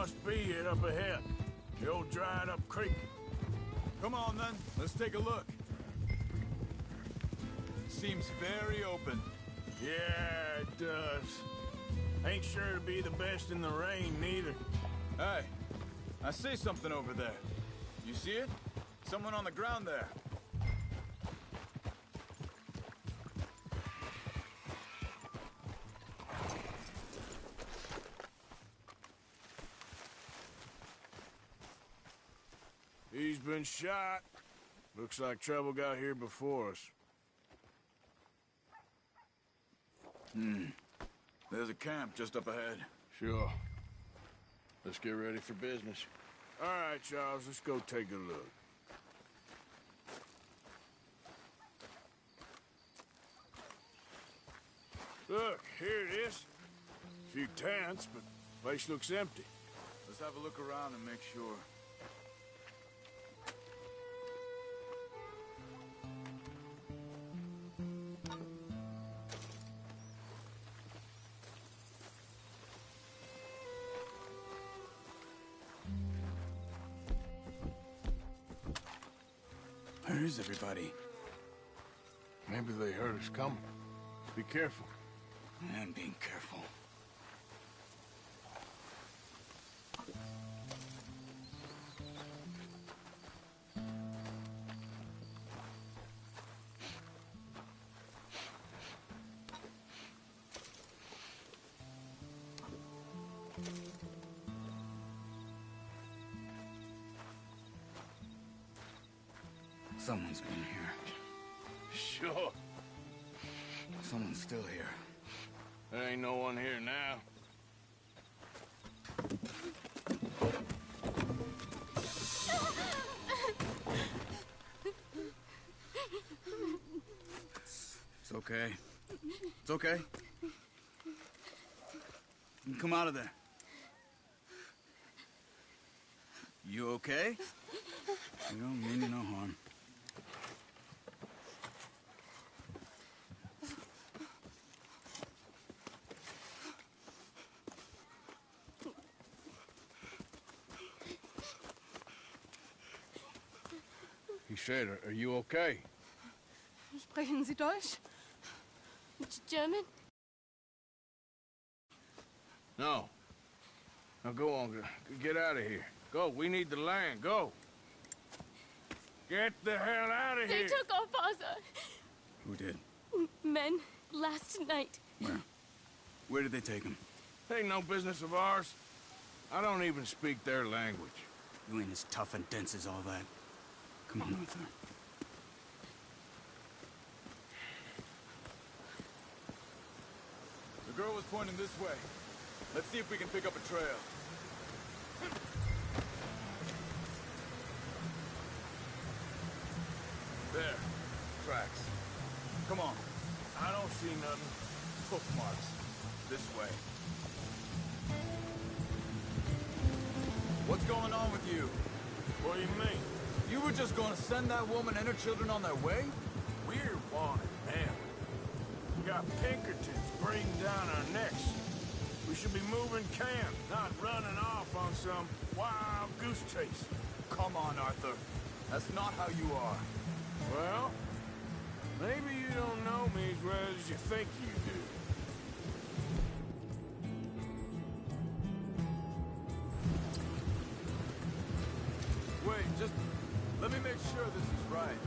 must be it up ahead. The old dried-up creek. Come on, then. Let's take a look. Seems very open. Yeah, it does. Ain't sure to be the best in the rain, neither. Hey, I see something over there. You see it? Someone on the ground there. He's been shot. Looks like trouble got here before us. There's a camp just up ahead. Sure. Let's get ready for business. All right, Charles, let's go take a look. Look, here it is. A few tents, but the place looks empty. Let's have a look around and make sure. Where is everybody? Maybe they heard us coming. Be careful. I am being careful. Someone's been here. Sure. Someone's still here. There ain't no one here now. It's okay. It's okay. You can come out of there. You okay? You don't mean you no harm. He said, are you okay? Sprechen Sie Deutsch? German? No. Now go on, get out of here. Go, we need the land, go. Get the hell out of They here. took our father. Who did? Men, last night. Where? Where did they take him? Ain't no business of ours. I don't even speak their language. You ain't as tough and dense as all that. Come on, Arthur. The girl was pointing this way. Let's see if we can pick up a trail. There. Tracks. Come on. I don't see nothing. Hoof marks. This way. What's going on with you? What do you mean? You were just gonna send that woman and her children on their way? We're wanted men. We got Pinkertons breathing down our necks. We should be moving camp, not running off on some wild goose chase. Come on, Arthur. That's not how you are. Well, maybe you don't know me as well as you think you do. Wait, just let me make sure this is right.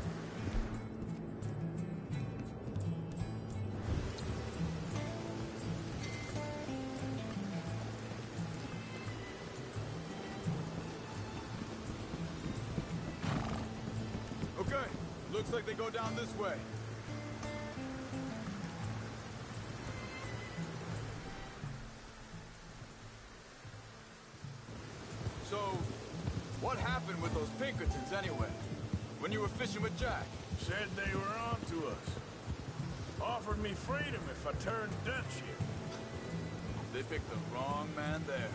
Okay, looks like they go down this way. So, what happened with those Pinkertons anyway? When you were fishing with Jack? Said they were on to us. Offered me freedom if I turned Dutch here. They picked the wrong man there.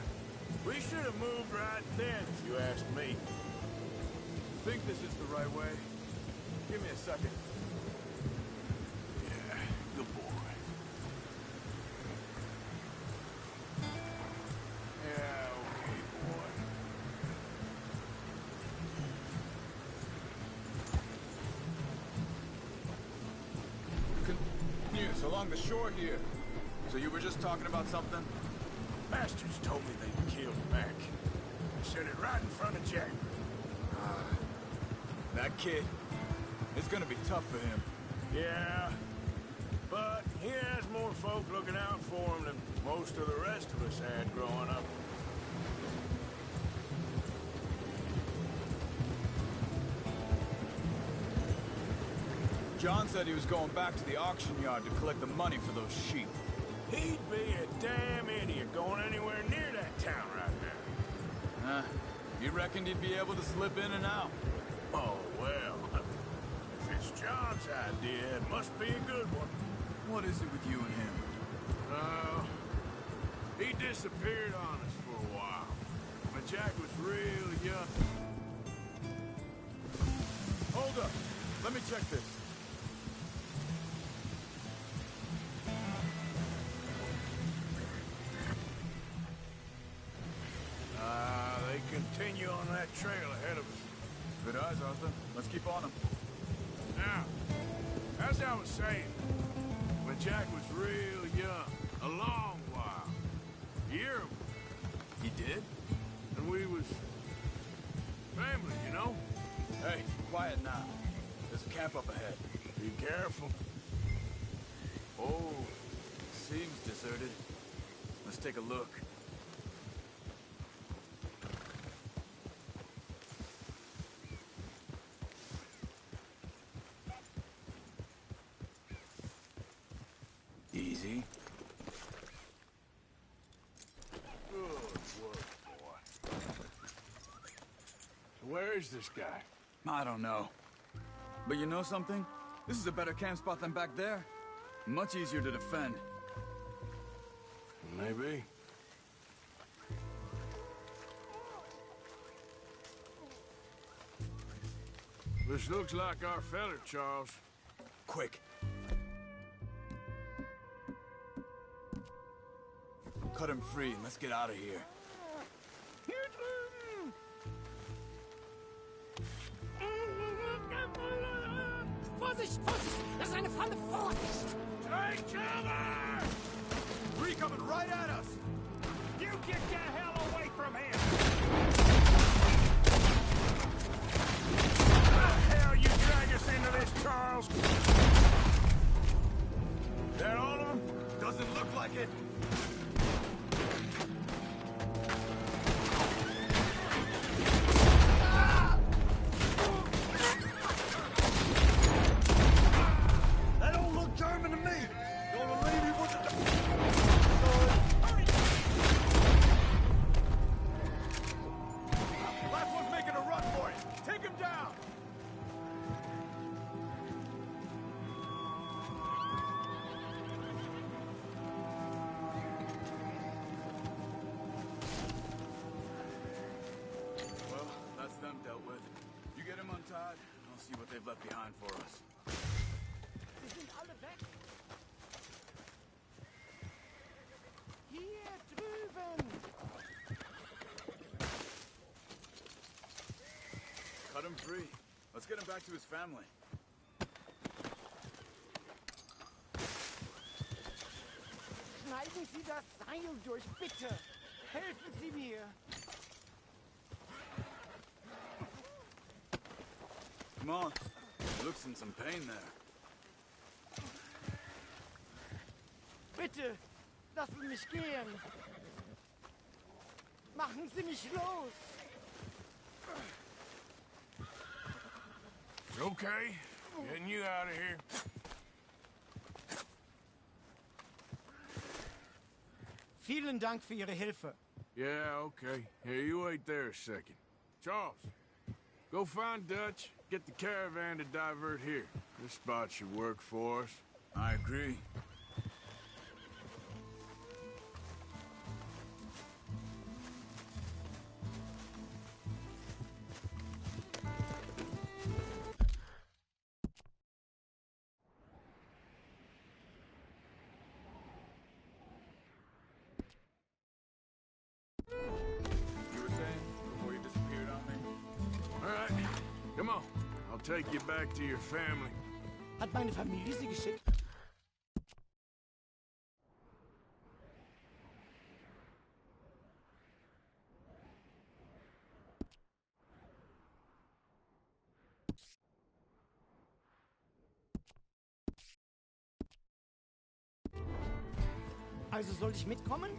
We should have moved right then, if you ask me. Think this is the right way? Give me a second. Yeah, good boy. Yeah, okay, boy. along the shore here. So you were just talking about something? Bastards told me they'd killed Mac. They said it right in front of Jack. That kid, it's gonna be tough for him. Yeah, but he has more folk looking out for him than most of the rest of us had growing up. John said he was going back to the auction yard to collect the money for those sheep. He'd be a damn idiot going anywhere near that town right now. You reckoned he'd be able to slip in and out? Oh, well, if it's John's idea, it must be a good one. What is it with you and him? He disappeared on us for a while. When Jack was real young. Hold up. Let me check this. They continue on that trail ahead of us. Good eyes, Arthur. Let's keep on him. Now, as I was saying, when Jack was real young, a long while, a year ago, He did? and we was family, you know? Hey, quiet now. There's a camp up ahead. Be careful. Oh, seems deserted. Let's take a look. Easy. Good work, boy. So where is this guy? I don't know. But you know something? This is a better camp spot than back there. Much easier to defend. Maybe. This looks like our feller, Charles. Quick. Cut him free and let's get out of here. Vorsicht, Vorsicht! Das ist eine Falle! Vorsicht! Take cover! Three coming right at us! You get the hell away from him! How the hell you drag us into this, Charles? Is that all of them? Doesn't look like it. That don't look German to me! Gonna leave you with the... Last one's making a run for it. Take him down. Well, that's them dealt with. You get him untied, and I'll see what they've left behind for us. Sie sind alle weg! Hier drüben! Cut him free. Let's get him back to his family. Schneiden Sie das Seil durch, bitte! Helfen Sie mir! Come on. Looks in some pain there. Bitte! Lassen mich gehen! Machen Sie mich los! It's okay. Getting you out of here. Vielen Dank für Ihre Hilfe. Yeah, okay. Here, you wait there a second. Charles, go find Dutch, get the caravan to divert here. This spot should work for us. I agree. You were saying before you disappeared on me? All right, come on. I'll take you back to your family. Hat meine Familie Sie geschickt? Also soll ich mitkommen?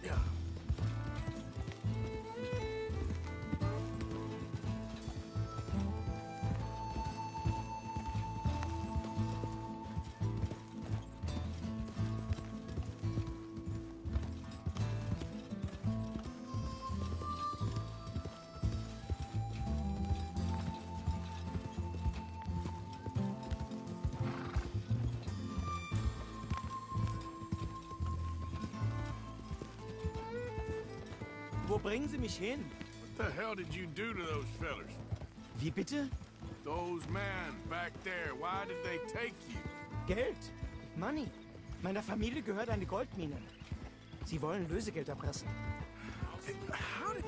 Ja. Wo bringen Sie mich hin? What the hell did you do to those fellers? Wie bitte? Those men back there, why did they take you? Geld. Money. Meiner Familie gehört eine Goldmine. Sie wollen Lösegeld erpressen. How did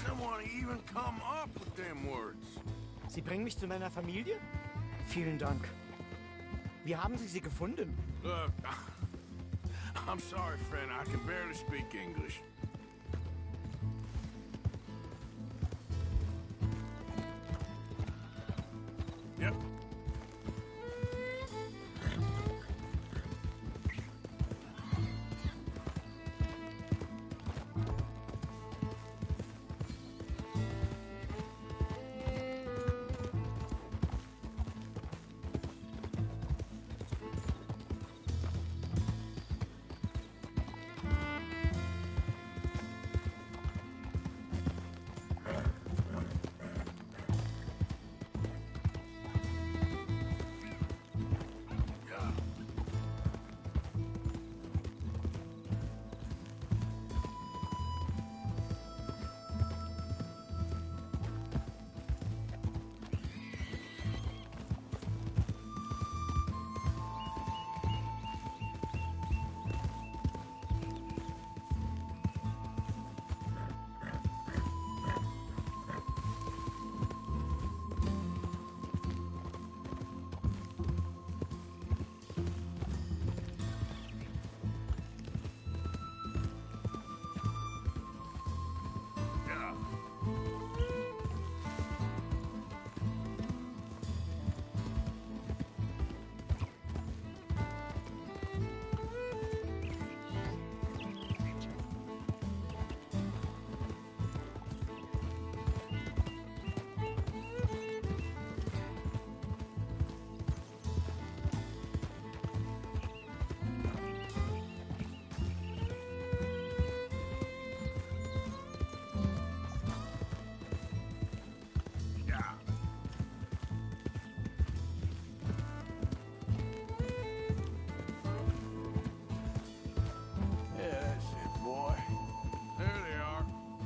someone even come up with them words? Sie bringen mich zu meiner Familie? Vielen Dank. Wie haben Sie sie gefunden? Look, I'm sorry, friend. I can barely speak English. Yep.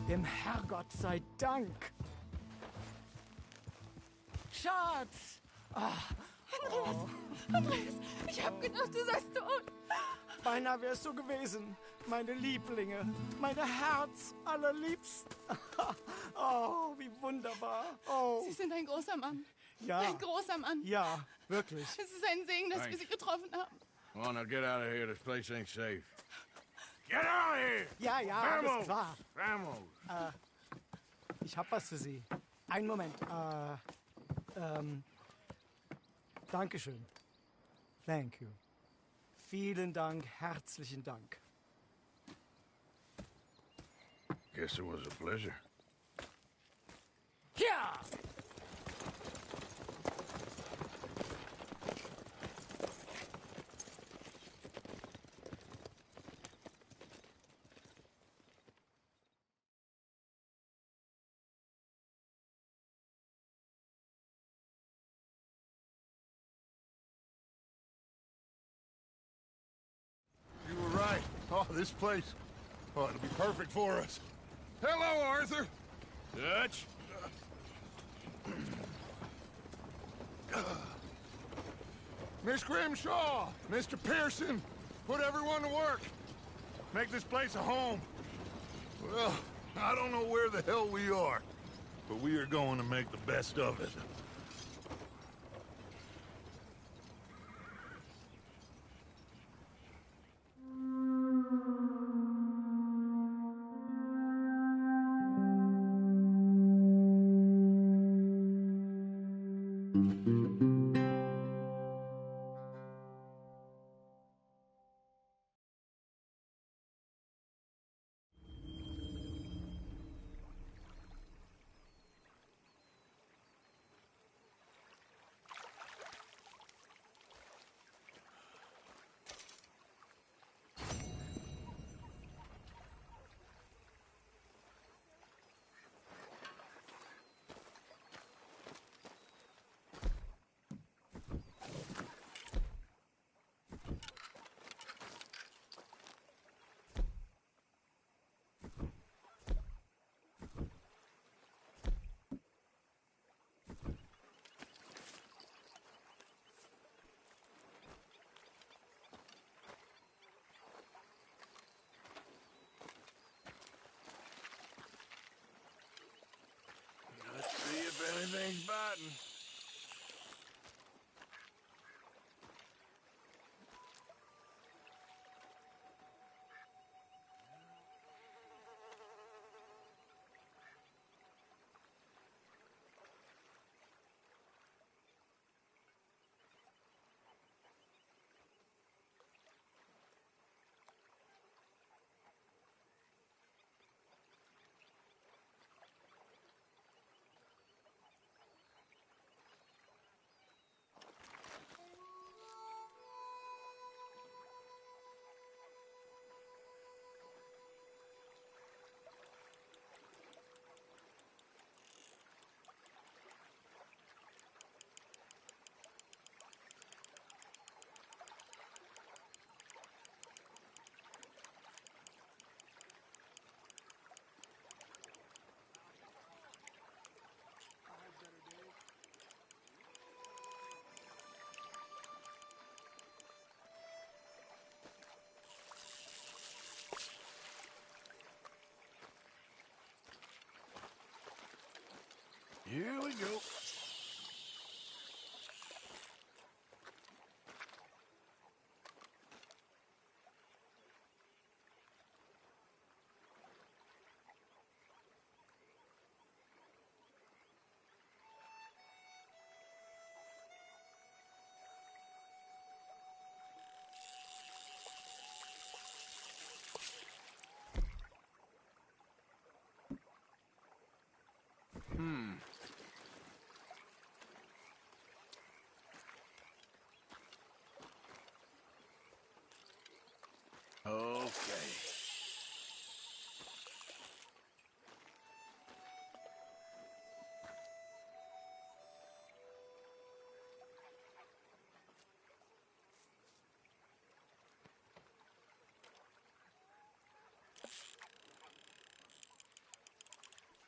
Dem Herrgott sei Dank. Schatz! Andreas, ich hab gedacht, du seist tot. Beinahe wär's so gewesen. Meine Lieblinge, meine Herz allerliebsten. Oh, wie wunderbar. Oh, Sie sind ein großer Mann. ja. Ein großer Mann. Ja, wirklich. Es ist ein Segen, dass wir Sie getroffen haben. Come on, now get out of here. This place ain't safe. Get out of here! Ja, ja, alles klar. Vamos! Ich hab was für Sie. Einen Moment. Dankeschön. Thank you. Vielen Dank, herzlichen Dank. Guess it was a pleasure. Ja! You were right. Oh, this place. Oh, it'll be perfect for us. Hello, Arthur. Dutch? Miss Grimshaw, Mr. Pearson, put everyone to work. Make this place a home. Well, I don't know where the hell we are, but we are going to make the best of it. Here we go. Okay.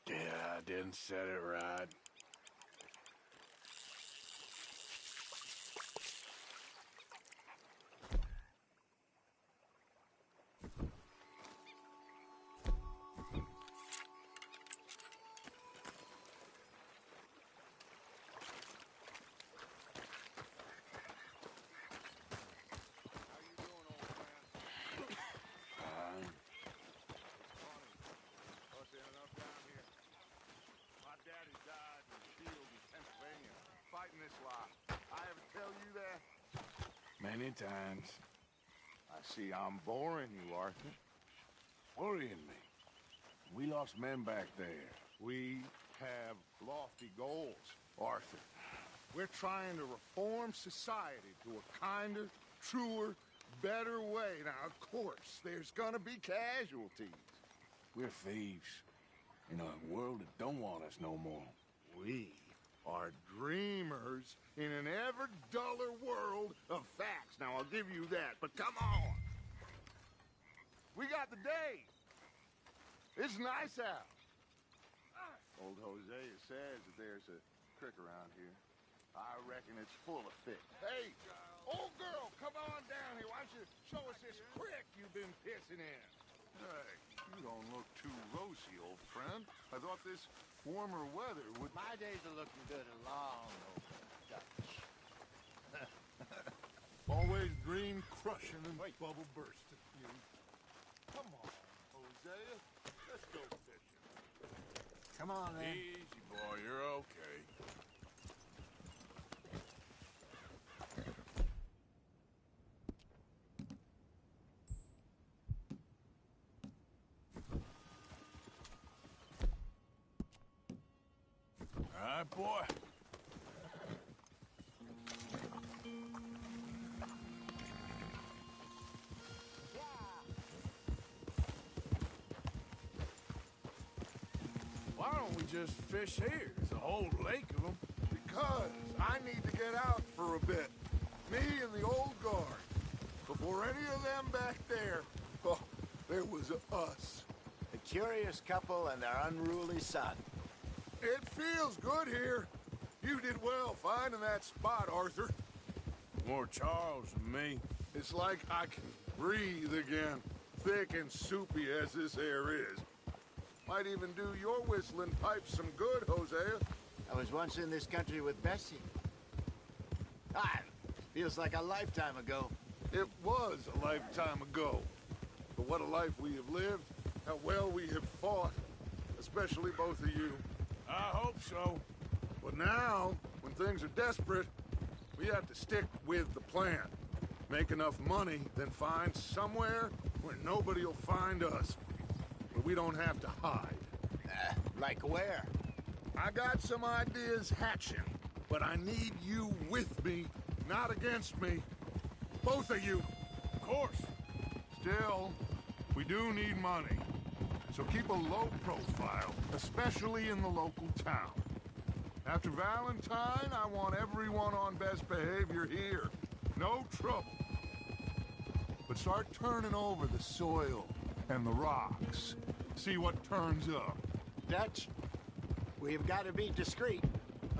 Yeah, I didn't set it right. Many times. I see I'm boring you, Arthur. Worrying me. We lost men back there. We have lofty goals, Arthur. We're trying to reform society to a kinder, truer, better way. Now, of course, there's gonna be casualties. We're thieves in a world that don't want us no more. We are dreamers in an ever duller world of facts. Now, I'll give you that, but come on. We got the day. It's nice out. Old Hosea says that there's a creek around here. I reckon it's full of fish. Hey, old girl, come on down here. Why don't you show us this creek you've been pissing in? Hey, you don't look too rosy, old friend. I thought this warmer weather would... My days are looking good and long over, Dutch. Always dream crushing and bubble bursting. You. Come on, Hosea. Let's go fishing. Come on, then. Easy, boy. You're okay. All right, boy. Why don't we just fish here? There's a whole lake of them. Because I need to get out for a bit. Me and the old guard. Before any of them back there, oh, there was us. A curious couple and their unruly son. It feels good here. You did well finding that spot, Arthur. More Charles than me. It's like I can breathe again, thick and soupy as this air is. Might even do your whistling pipes some good, Hosea. I was once in this country with Bessie. Feels like a lifetime ago. It was a lifetime ago. But what a life we have lived, how well we have fought, especially both of you. I hope so. But now, when things are desperate, we have to stick with the plan. Make enough money, then find somewhere where nobody will find us. Where we don't have to hide. Like where? I got some ideas hatching, but I need you with me, not against me. Both of you. Of course. Still, we do need money. So keep a low profile, especially in the local town. After Valentine, I want everyone on best behavior here. No trouble. But start turning over the soil and the rocks. See what turns up. Dutch, we've got to be discreet.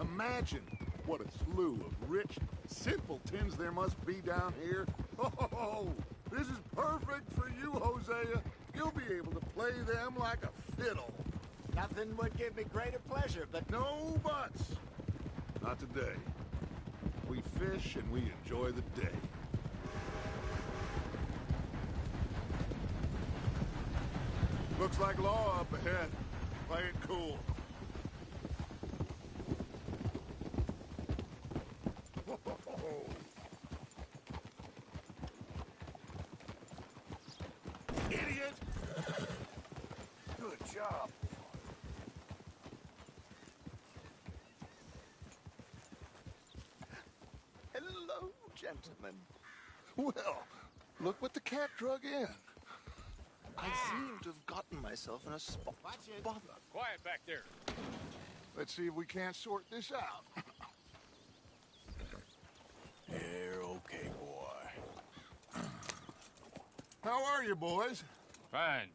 Imagine what a slew of rich simpletons there must be down here. Oh, this is perfect for you, Hosea. You'll be able to play them like a fiddle. Nothing would give me greater pleasure, but No buts. Not today. We fish and we enjoy the day. Looks like law up ahead. Play it cool. Idiot! Good job. hello, gentlemen. Well, look what the cat drug in. I seem to have gotten myself in a spot. Watch it. Bother. Quiet back there. Let's see if we can't sort this out. You're okay, boy. How are you, boys? Fine.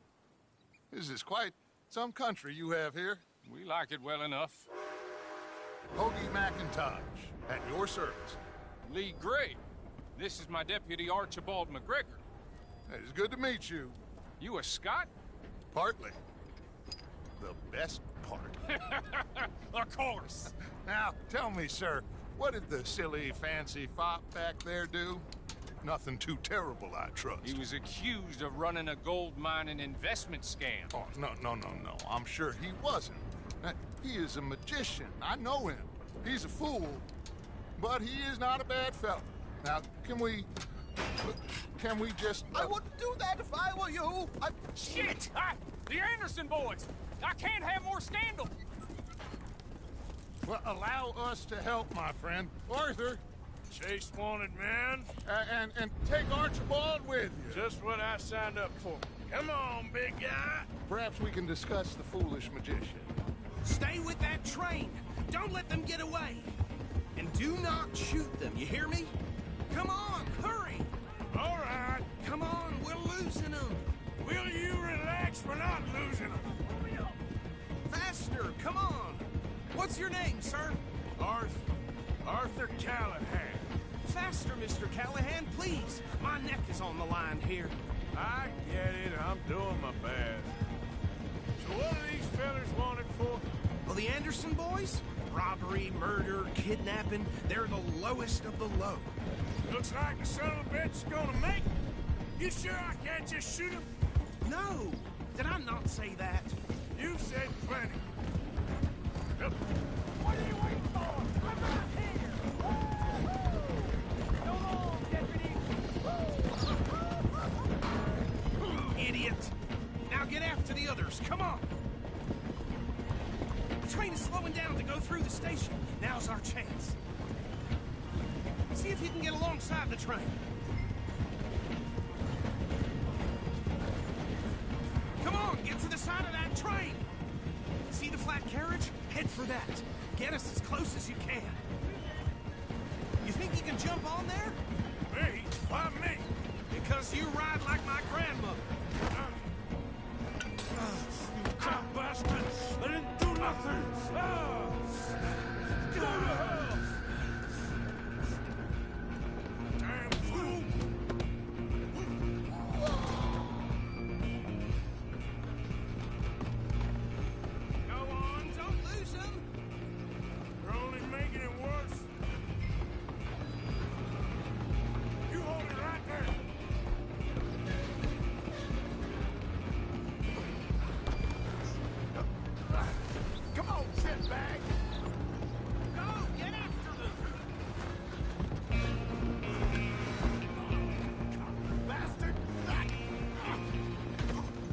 This is quite some country you have here. We like it well enough. Hoagie McIntosh, at your service. Lee Gray. This is my deputy, Archibald McGregor. It's good to meet you. You a Scot? Partly. The best part. Of course. Now, tell me, sir, what did the silly, fancy fop back there do? Nothing too terrible, I trust. He was accused of running a gold mining investment scam. Oh, no. I'm sure he wasn't. He is a magician. I know him. He's a fool. But he is not a bad fellow. Now, can we just... I wouldn't do that if I were you. Shit! The Anderson boys! I can't have more scandal! Well, allow us to help, my friend. Arthur, Chase wanted man. and take Archibald with you. Just what I signed up for. Come on, big guy. Perhaps we can discuss the foolish magician. Stay with that train. Don't let them get away. And do not shoot them, you hear me? Come on, hurry. All right. Come on, we're losing them. Will you relax? We're not losing them. Faster, come on. What's your name, sir? Arthur Callahan. Faster, Mr. Callahan, please. My neck is on the line here. I get it. I'm doing my best. So what are these fellas wanted for? Well, the Anderson boys? Robbery, murder, kidnapping. They're the lowest of the low. Looks like the son of a bitch is gonna make it. You sure I can't just shoot him? No. Did I not say that? You said plenty. Look, What are you waiting for? I'm not here! Woo-hoo! Come on, deputy! Idiot. Now get after the others. Come on. The train is slowing down to go through the station. Now's our chance. See if you can get alongside the train. Come on, get to the side of that train. See the flat carriage? Head for that. Get us as close as you can. You think you can jump on there? me? Why me? Because you ride like my grandmother. You cop bastard! I didn't do nothing! Ah! Go to hell! Damn fool! Go on, don't lose them. You're only making it worse. You hold it right there. Come on, shitbag! Go, get after them. Bastard!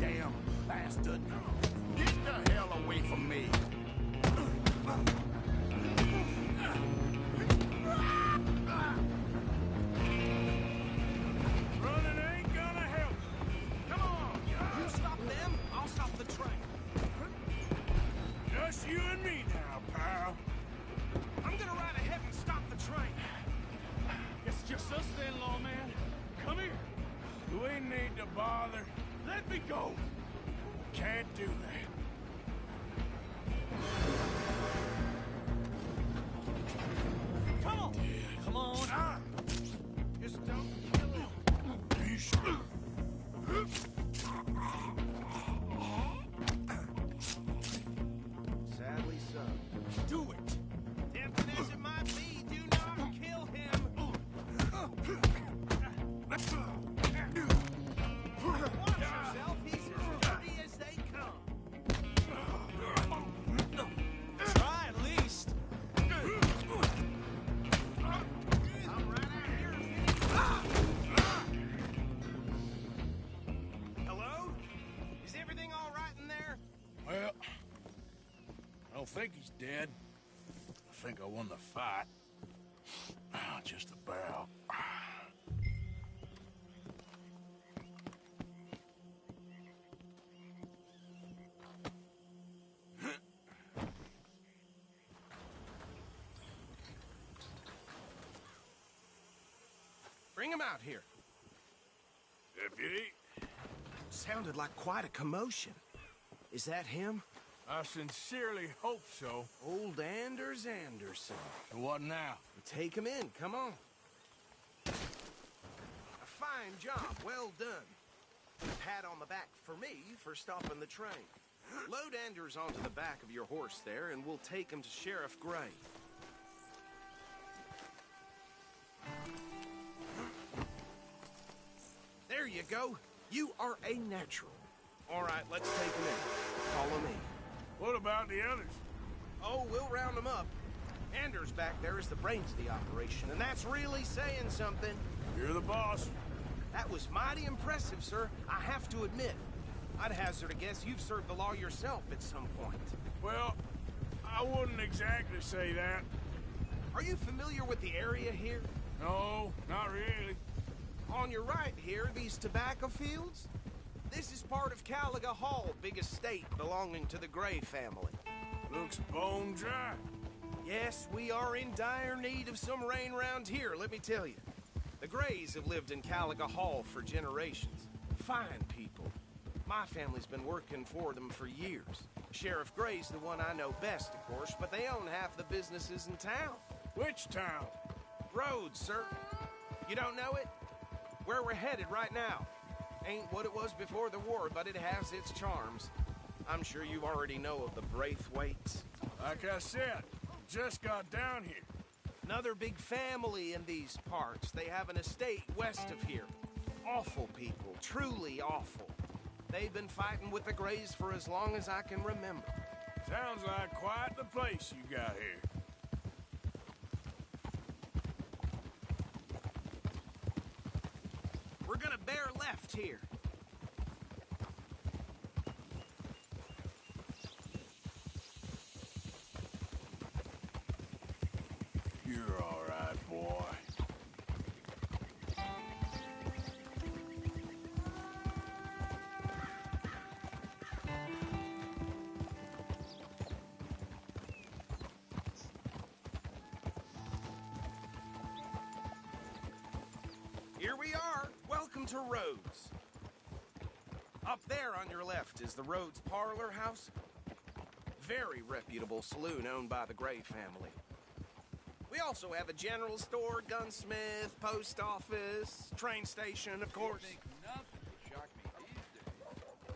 Damn bastard! Get the hell away from me! Running ain't gonna help. Come on, you stop them, I'll stop the train. Just you and me now, pal. I'm gonna ride ahead and stop the train. It's just us then, lawman. Come here. You ain't need to bother. Let me go. Can't do that. Come on, come on. Ah! Just don't kill him. don't think he's dead. I think I won the fight. Just about. Bring him out here. Deputy, Sounded like quite a commotion. Is that him? I sincerely hope so. Old Anders Anderson. So what now? Take him in, come on. A fine job, well done. Pat on the back for me for stopping the train. Load Anders onto the back of your horse there, and we'll take him to Sheriff Gray. There you go. You are a natural. All right, let's take him in. Follow me. What about the others? Oh, we'll round them up. Anders back there is the brains of the operation, and that's really saying something. You're the boss. That was mighty impressive, sir. I have to admit. I'd hazard a guess you've served the law yourself at some point. Well, I wouldn't exactly say that. Are you familiar with the area here? No, not really. On your right here, these tobacco fields? This is part of Caliga Hall, big estate belonging to the Gray family. Looks bone dry. Yes, we are in dire need of some rain round here, let me tell you. The Grays have lived in Caliga Hall for generations. Fine people. My family's been working for them for years. Sheriff Gray's the one I know best, of course, but they own half the businesses in town. Which town? Rhodes, sir. You don't know it? Where we're headed right now. Ain't what it was before the war, but it has its charms. I'm sure you already know of the Braithwaites. Like I said, just got down here. Another big family in these parts. They have an estate west of here. Awful people, truly awful. They've been fighting with the Grays for as long as I can remember. Sounds like quite the place you got here. We're gonna bear left here. You're all right, boy. Here we are. Welcome to Rhodes. Up there on your left is the Rhodes Parlor House. Very reputable saloon owned by the Gray family. We also have a general store, gunsmith, post office, train station, of course.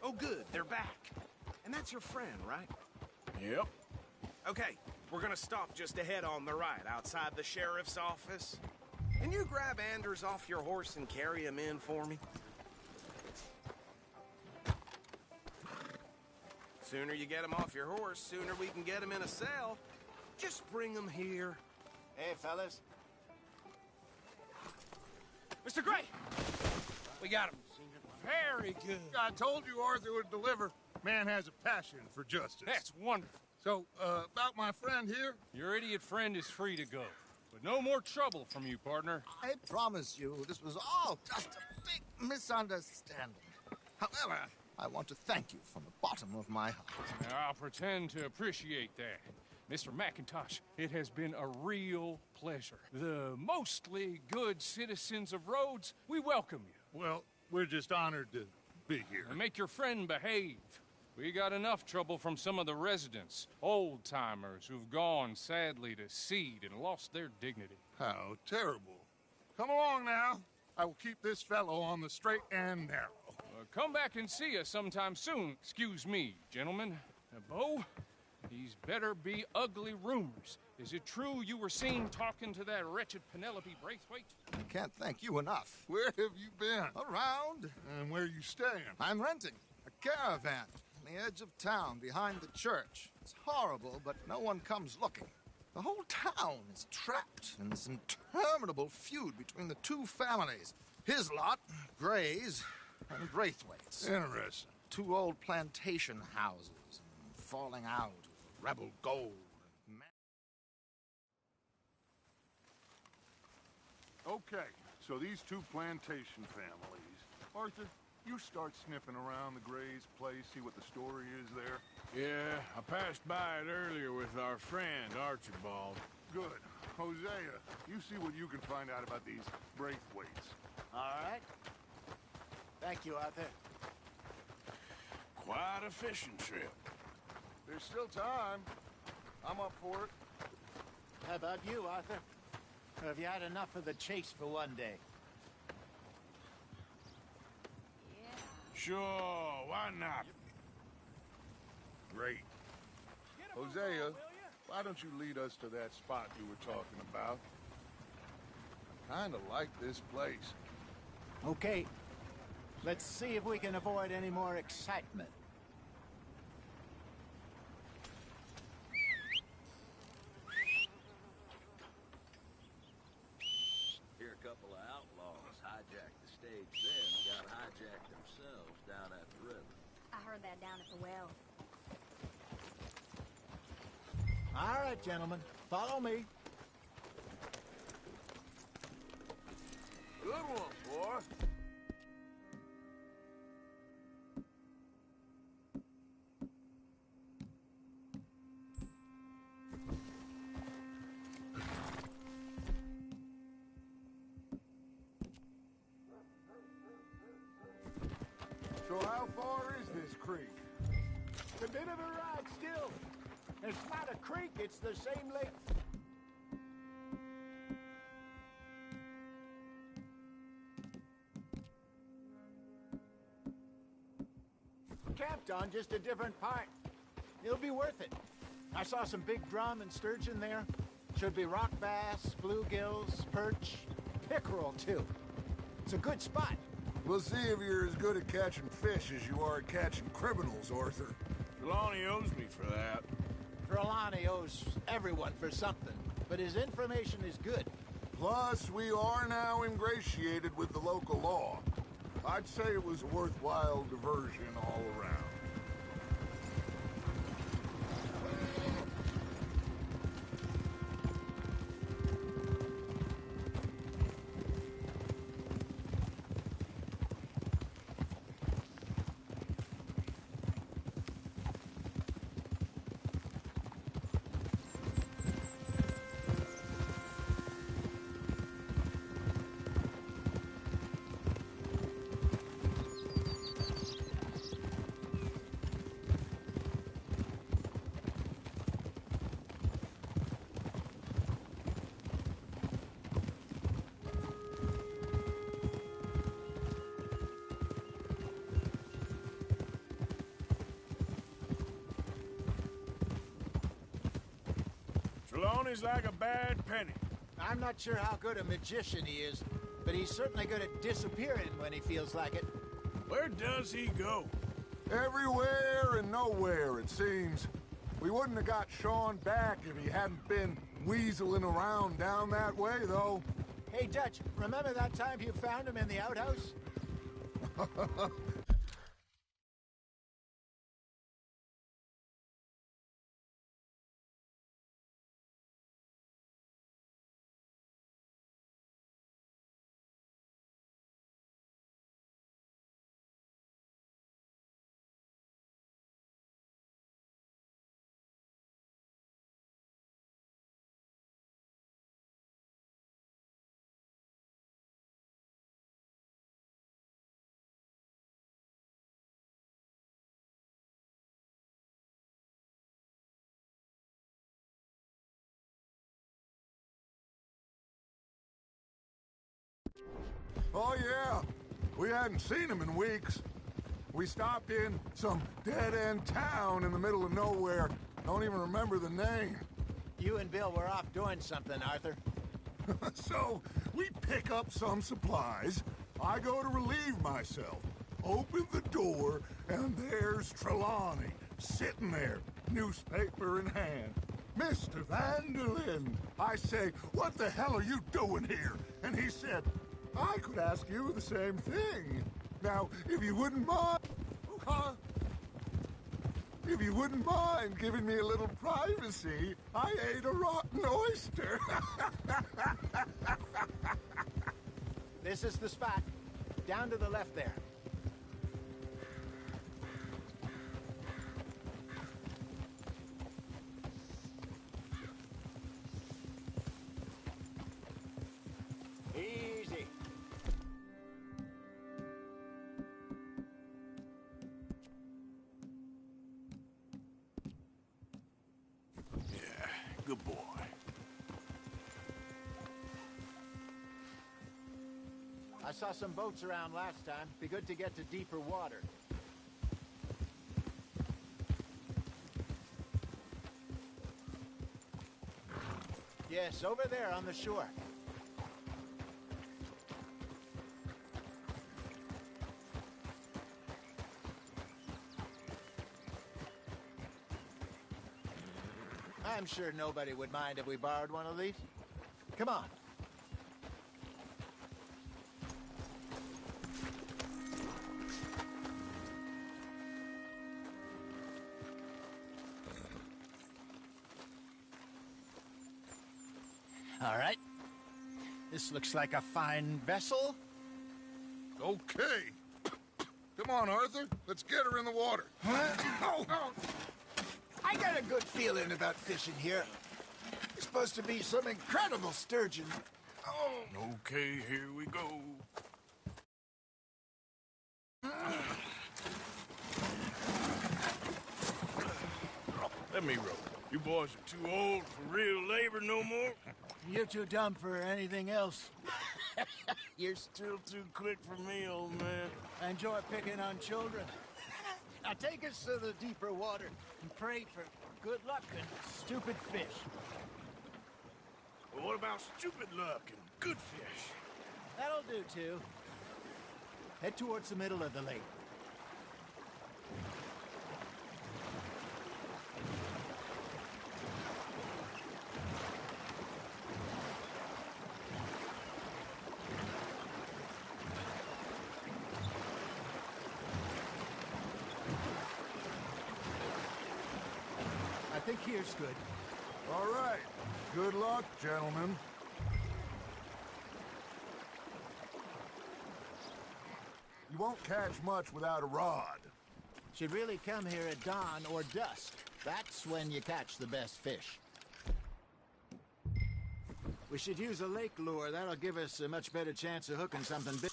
Oh, good. They're back. And that's your friend, right? Yep. Okay, we're gonna stop just ahead on the right, outside the sheriff's office. Can you grab Anders off your horse and carry him in for me? Sooner you get him off your horse, sooner we can get him in a cell. Just bring him here. Hey, fellas. Mr. Gray! We got him. Very good. I told you Arthur would deliver. Man has a passion for justice. That's wonderful. So, about my friend here? Your idiot friend is free to go. But no more trouble from you, partner. I promise you, this was all just a big misunderstanding. However, I want to thank you from the bottom of my heart. Now, I'll pretend to appreciate that. Mr. McIntosh, it has been a real pleasure. The mostly good citizens of Rhodes, we welcome you. Well, we're just honored to be here. And make your friend behave. We got enough trouble from some of the residents, old-timers who've gone, sadly, to seed and lost their dignity. How terrible. Come along now. I will keep this fellow on the straight and narrow. Come back and see us sometime soon. Excuse me, gentlemen. Bo, these better be ugly rumors. Is it true you were seen talking to that wretched Penelope Braithwaite? I can't thank you enough. Where have you been? Around. And where you staying? I'm renting a caravan on the edge of town behind the church. It's horrible, but no one comes looking. The whole town is trapped in this interminable feud between the two families. His lot, Gray's, and Braithwaite's. Interesting. Two old plantation houses, and falling out, rebel gold. Okay, so these two plantation families. Arthur, you start sniffing around the Gray's place, see what the story is there. Yeah, I passed by it earlier with our friend, Archibald. Good. Hosea, you see what you can find out about these Braithwaites. All right. Thank you, Arthur. Quite a fishing trip. There's still time. I'm up for it. How about you, Arthur? Or have you had enough of the chase for one day? Sure, why not? Great. Hosea, why don't you lead us to that spot you were talking about? I kinda like this place. Okay. Let's see if we can avoid any more excitement. Here a couple of outlaws hijacked the stage then and got hijacked themselves down at the river. I heard that down at the well. All right, gentlemen. Follow me. Good one, boy. So how far is this creek? It's a bit of a ride still. It's not a creek, it's the same length. Camped on just a different part. It'll be worth it. I saw some big drum and sturgeon there. Should be rock bass, bluegills, perch, pickerel too. It's a good spot. We'll see if you're as good at catching fish as you are at catching criminals, Arthur. Trelawney owes me for that. Trelawney owes everyone for something, but his information is good. Plus, we are now ingratiated with the local law. I'd say it was a worthwhile diversion all around. Trelawney's like a bad penny. I'm not sure how good a magician he is, but he's certainly good at disappearing when he feels like it. Where does he go? Everywhere and nowhere, it seems. We wouldn't have got Sean back if he hadn't been weaseling around down that way, though. Hey, Dutch, remember that time you found him in the outhouse? Oh, yeah. We hadn't seen him in weeks. We stopped in some dead-end town in the middle of nowhere. Don't even remember the name. You and Bill were off doing something, Arthur. So, we pick up some supplies. I go to relieve myself. Open the door, and there's Trelawney, sitting there, newspaper in hand. Mr. Vanderlyn. I say, what the hell are you doing here? And he said, I could ask you the same thing. Now, if you wouldn't mind... Huh? If you wouldn't mind giving me a little privacy, I ate a rotten oyster. This is the spot. Down to the left there. Easy. Yeah, good boy. I saw some boats around last time. Be good to get to deeper water. Yes, over there on the shore. I'm sure nobody would mind if we borrowed one of these. Come on. All right. This looks like a fine vessel. Okay. Come on, Arthur. Let's get her in the water. Oh. I got a good feeling about fishing here. It's supposed to be some incredible sturgeon. Oh. Okay, here we go. Let me row. You boys are too old for real labor no more. You're too dumb for anything else. You're still too quick for me, old man. I enjoy picking on children. Now take us to the deeper water and pray for good luck and stupid fish. Well, what about stupid luck and good fish? That'll do, too. Head towards the middle of the lake. I think here's good. All right. Good luck, gentlemen. You won't catch much without a rod. Should really come here at dawn or dusk. That's when you catch the best fish. We should use a lake lure. That'll give us a much better chance of hooking something big.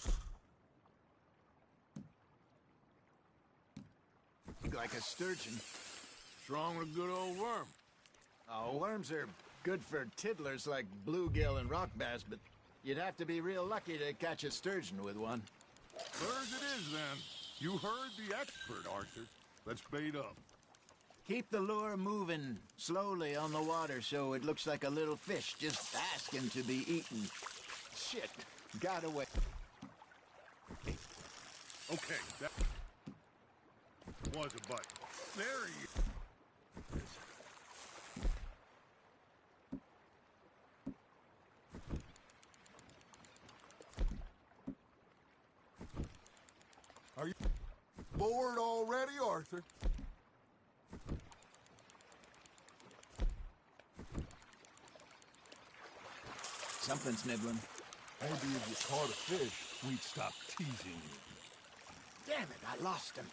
Like a sturgeon. Strong with a good old worm. Oh, worms are good for tiddlers like bluegill and rock bass, but you'd have to be real lucky to catch a sturgeon with one. Where's it is, then? You heard the expert, Arthur. Let's bait up. Keep the lure moving slowly on the water so it looks like a little fish just asking to be eaten. Shit, got away. Okay, that was a bite. There he is. Are you bored already, Arthur? Something's nibbling. Maybe if you caught a fish, we'd stop teasing you. Damn it, I lost him.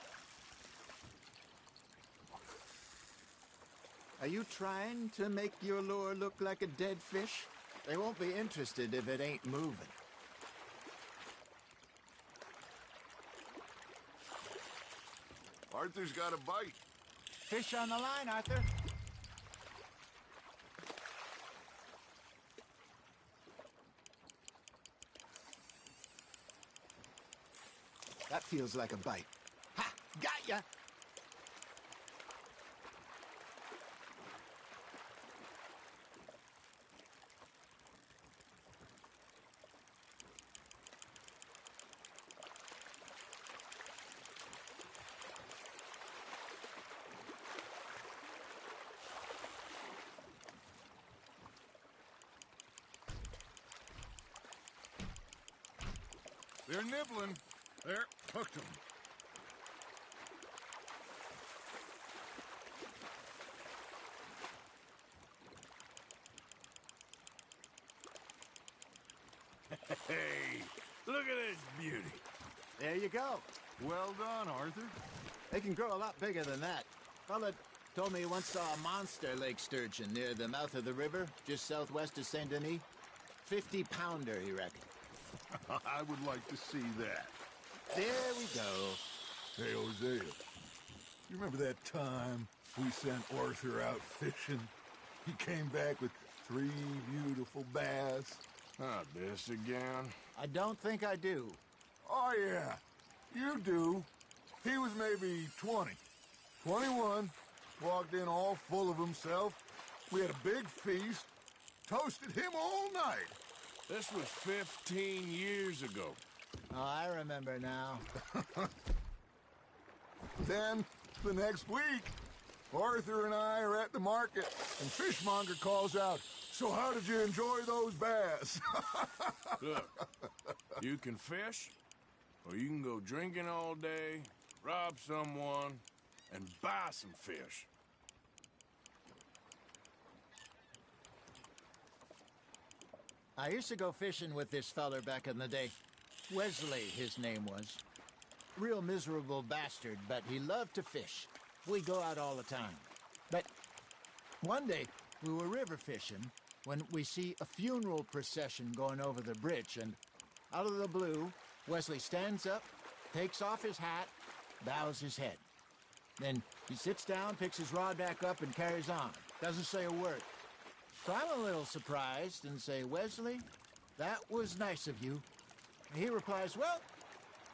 Are you trying to make your lure look like a dead fish? They won't be interested if it ain't moving. Arthur's got a bite. Fish on the line, Arthur. That feels like a bite. Ha! Got ya! They're nibbling. There, hooked them. Hey, look at this beauty. There you go. Well done, Arthur. They can grow a lot bigger than that. Fella told me he once saw a monster lake sturgeon near the mouth of the river, just southwest of Saint Denis. 50-pounder, he reckoned. I would like to see that. There we go. Hey, Hosea, you remember that time we sent Arthur out fishing? He came back with 3 beautiful bass. Not this again. I don't think I do. Oh, yeah, you do. He was maybe 20, 21, walked in all full of himself. We had a big feast, toasted him all night. This was 15 years ago. Oh, I remember now. Then, the next week, Arthur and I are at the market, and Fishmonger calls out, "So how did you enjoy those bass?" Look, you can fish, or you can go drinking all day, rob someone, and buy some fish. I used to go fishing with this feller back in the day. Wesley, his name was. Real miserable bastard, but he loved to fish. We'd go out all the time. But one day, we were river fishing when we see a funeral procession going over the bridge, and out of the blue, Wesley stands up, takes off his hat, bows his head. Then he sits down, picks his rod back up, and carries on. Doesn't say a word. So I'm a little surprised and say, "Wesley, that was nice of you." And he replies, "Well,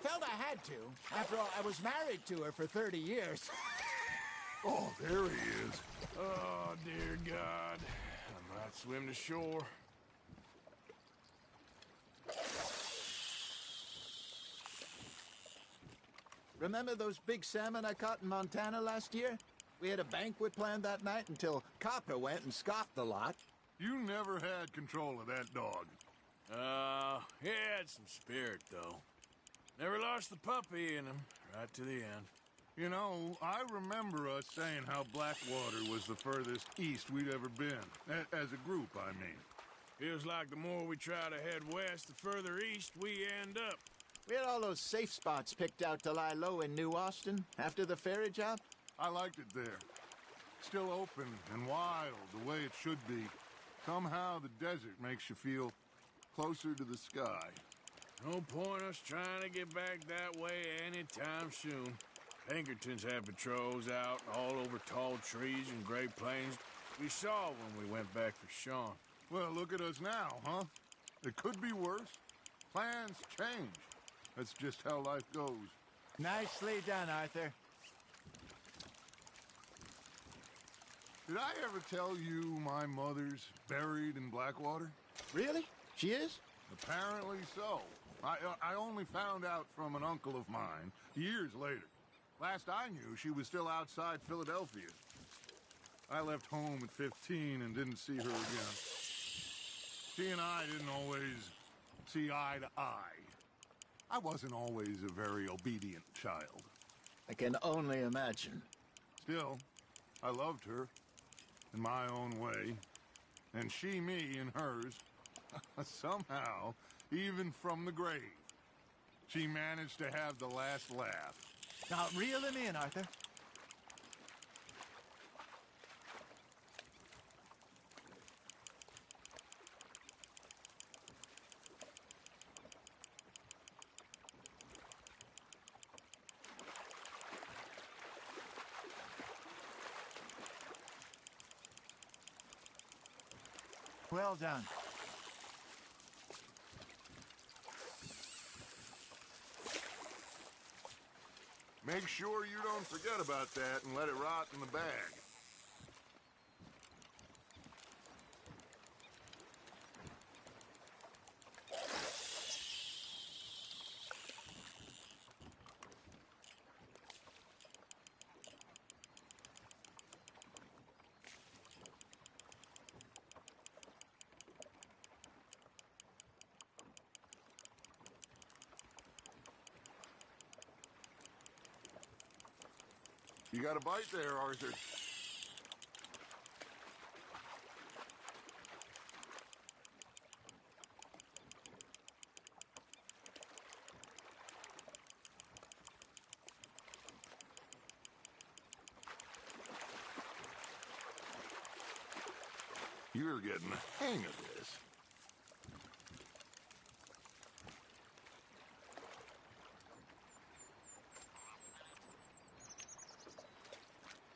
felt I had to. After all, I was married to her for 30 years. Oh, there he is. Oh, dear God. I might swim to shore. Remember those big salmon I caught in Montana last year? We had a banquet planned that night until Copper went and scoffed the lot. You never had control of that dog. He had some spirit, though. Never lost the puppy in him, right to the end. You know, I remember us saying how Blackwater was the furthest east we'd ever been. As a group, I mean. Feels like the more we try to head west, the further east we end up. We had all those safe spots picked out to lie low in New Austin after the ferry job. I liked it there. Still open and wild, the way it should be. Somehow the desert makes you feel closer to the sky. No point us trying to get back that way anytime soon. Pinkertons have patrols out all over tall trees and Great Plains. We saw when we went back for Sean. Well, look at us now, huh? It could be worse. Plans change. That's just how life goes. Nicely done, Arthur. Did I ever tell you my mother's buried in Blackwater? Really? She is? Apparently so. I only found out from an uncle of mine years later. Last I knew, she was still outside Philadelphia. I left home at 15 and didn't see her again. She and I didn't always see eye to eye. I wasn't always a very obedient child. I can only imagine. Still, I loved her in my own way, and she me in hers. Somehow, even from the grave, she managed to have the last laugh. Now, reel him in, Arthur. Well done. Make sure you don't forget about that and let it rot in the bag. You got a bite there, Arthur. You're getting the hang of this.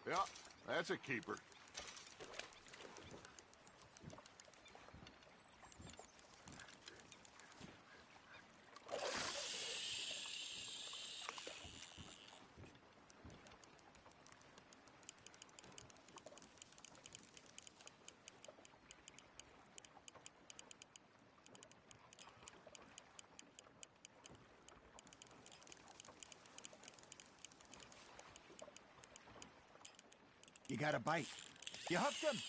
Yeah, that's a keeper. You got a bite. You hooked him.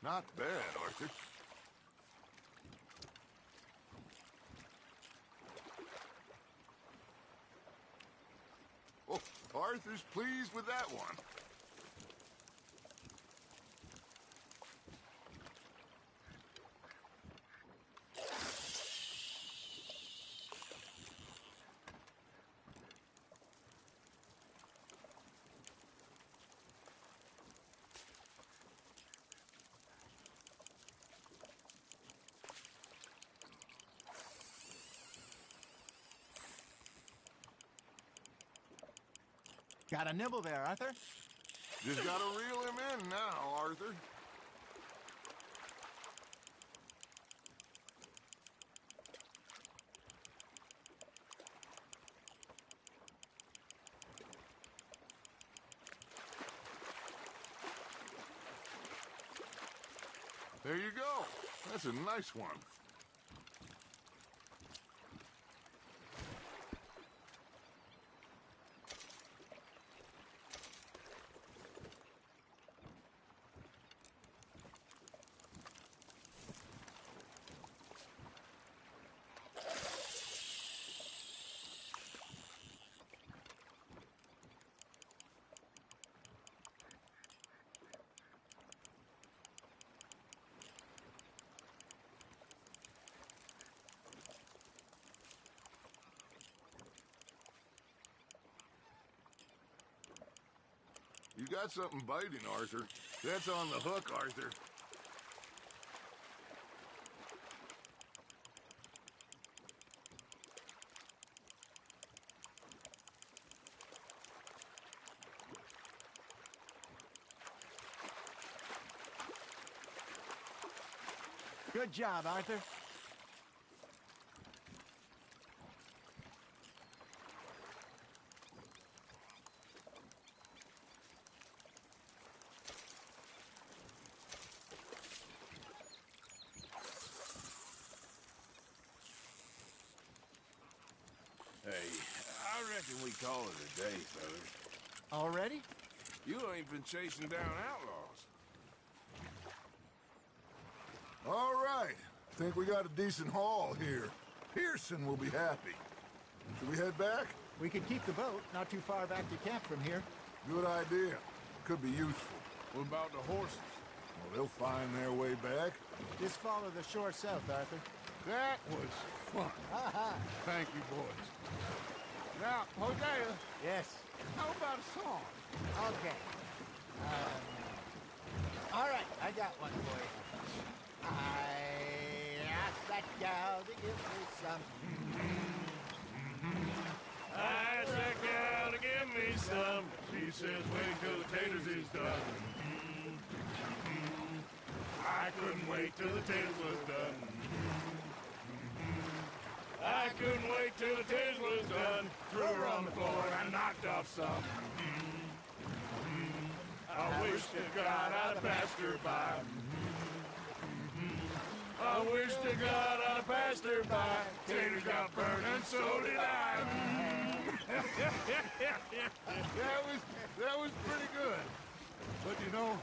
Not bad, Arthur. Oh, Arthur's pleased with that one. Got a nibble there, Arthur. Just gotta reel him in now, Arthur. There you go. That's a nice one. You got something biting, Arthur. That's on the hook, Arthur. Good job, Arthur. Hey, I reckon we call it a day, fellas. Already? You ain't been chasing down outlaws. All right. Think we got a decent haul here. Pearson will be happy. Should we head back? We could keep the boat not too far back to camp from here. Good idea. Could be useful. What about the horses? Well, they'll find their way back. Just follow the shore south, Arthur. That was fun. Thank you, boys. Now, Hosea. Yes. How about a song? Okay. All right, I got one for you. I asked that gal to give me some. I asked that gal to give me some. She says wait till the taters is done. I couldn't wait till the taters was done. I couldn't wait till the taters was done. Threw her on the floor and knocked off some. I wish to God I'd passed her by. I wish to God I'd passed her by. Taters got burned and so did I. That was pretty good. But you know,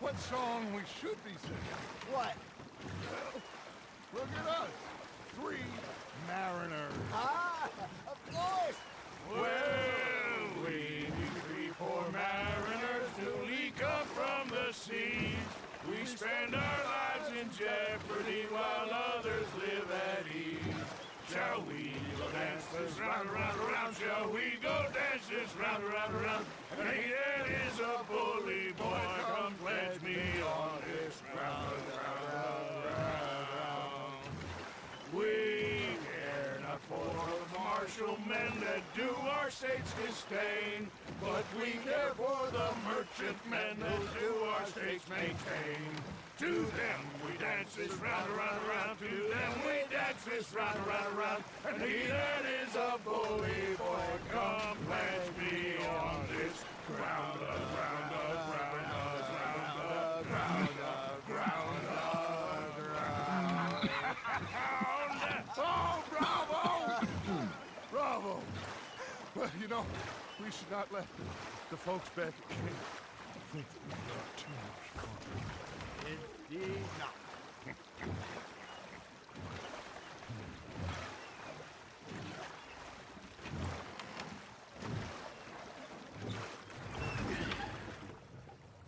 what song we should be singing? What? Look at us. 3 mariners. Ah, of course. Well, we three poor mariners newly come from the seas. We spend our lives in jeopardy while others live at ease. Shall we go dance this round, around, around? Shall we go dance this round, around, around? And he that is a bully boy, come pledge me on this round, round, round. We care not for the martial men that do our state's disdain, but we care for the merchant men that do our state's maintain. To them we dance this round, around, around. To them we dance this round, around, around. And he that is a bully boy, come pledge me on this ground, ground, ground, ground, ground, ground, ground. Oh, bravo! Bravo! Well, you know, we should not let the folks back at camp think that we've got too much fun. Indeed not.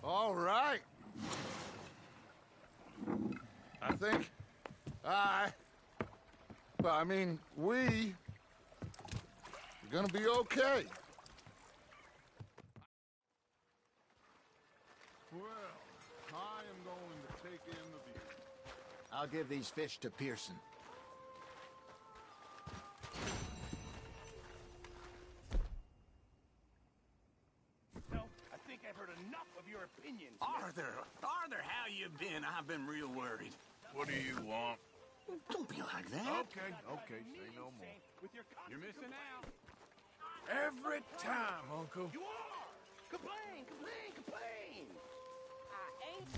All right. I think we are gonna be okay. Well, I am going to take in the view. I'll give these fish to Pearson. No, I think I've heard enough of your opinions. Arthur, how you been? I've been real worried. What do you want? Don't be like that. Okay, say no more. You're missing out. Every time, Uncle. You are! Complain, complain, complain! I ain't.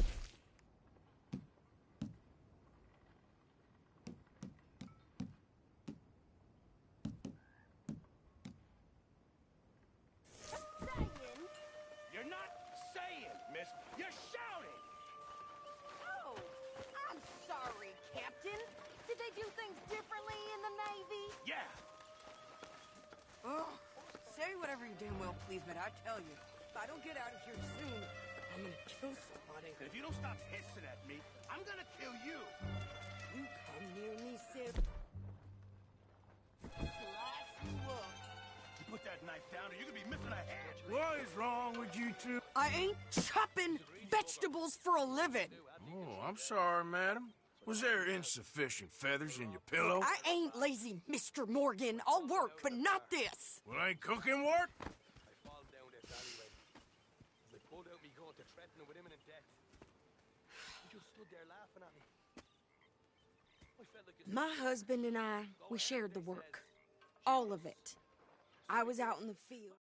You're not saying, miss. You're shouting! Oh, I'm sorry, Captain. Did they do things differently in the Navy? Yeah! Oh, say whatever you damn well please, but I tell you, if I don't get out of here soon, I'm gonna kill somebody. And if you don't stop hissing at me, I'm gonna kill you! You come near me, Sid. Slice you up. You put that knife down or you're gonna be missing a head! What is wrong with you two? I ain't chopping vegetables for a living. Oh, I'm sorry, madam. Was there insufficient feathers in your pillow? I ain't lazy, Mr. Morgan. I'll work, but not this. Well, ain't cooking work? My husband and I, we shared the work. All of it. I was out in the field.